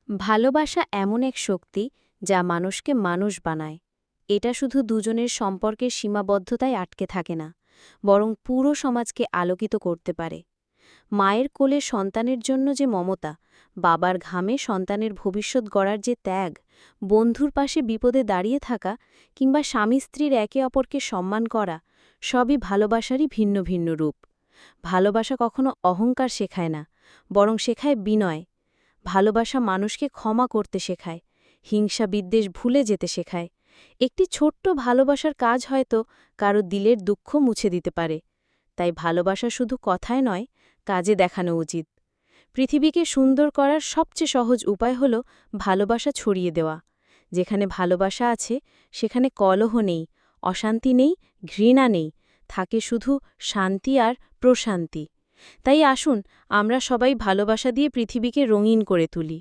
ভালোবাসা এমন এক শক্তি যা মানুষকে মানুষ বানায়। এটা শুধু দুজনের সম্পর্কের সীমাবদ্ধতায় আটকে থাকে না, বরং পুরো সমাজকে আলোকিত করতে পারে। মায়ের কোলে সন্তানের জন্য যে মমতা, বাবার ঘামে সন্তানের ভবিষ্যৎ গড়ার যে ত্যাগ, বন্ধুর পাশে বিপদে দাঁড়িয়ে থাকা কিংবা স্বামী স্ত্রীর একে অপরকে সম্মান করা, সবই ভালোবাসারই ভিন্ন ভিন্ন রূপ। ভালোবাসা কখনো অহংকার শেখায় না, বরং শেখায় বিনয়। ভালোবাসা মানুষকে ক্ষমা করতে শেখায়, হিংসা বিদ্বেষ ভুলে যেতে শেখায়। একটি ছোট্ট ভালোবাসার কাজ হয়তো কারো দিলের দুঃখ মুছে দিতে পারে। তাই ভালোবাসা শুধু কথায় নয়, কাজে দেখানো উচিত। পৃথিবীকে সুন্দর করার সবচেয়ে সহজ উপায় হল ভালোবাসা ছড়িয়ে দেওয়া। যেখানে ভালোবাসা আছে সেখানে কলহ নেই, অশান্তি নেই, ঘৃণা নেই, থাকে শুধু শান্তি আর প্রশান্তি। তাই আসুন আমরা সবাই ভালোবাসা দিয়ে পৃথিবীকে রঙিন করে তুলি।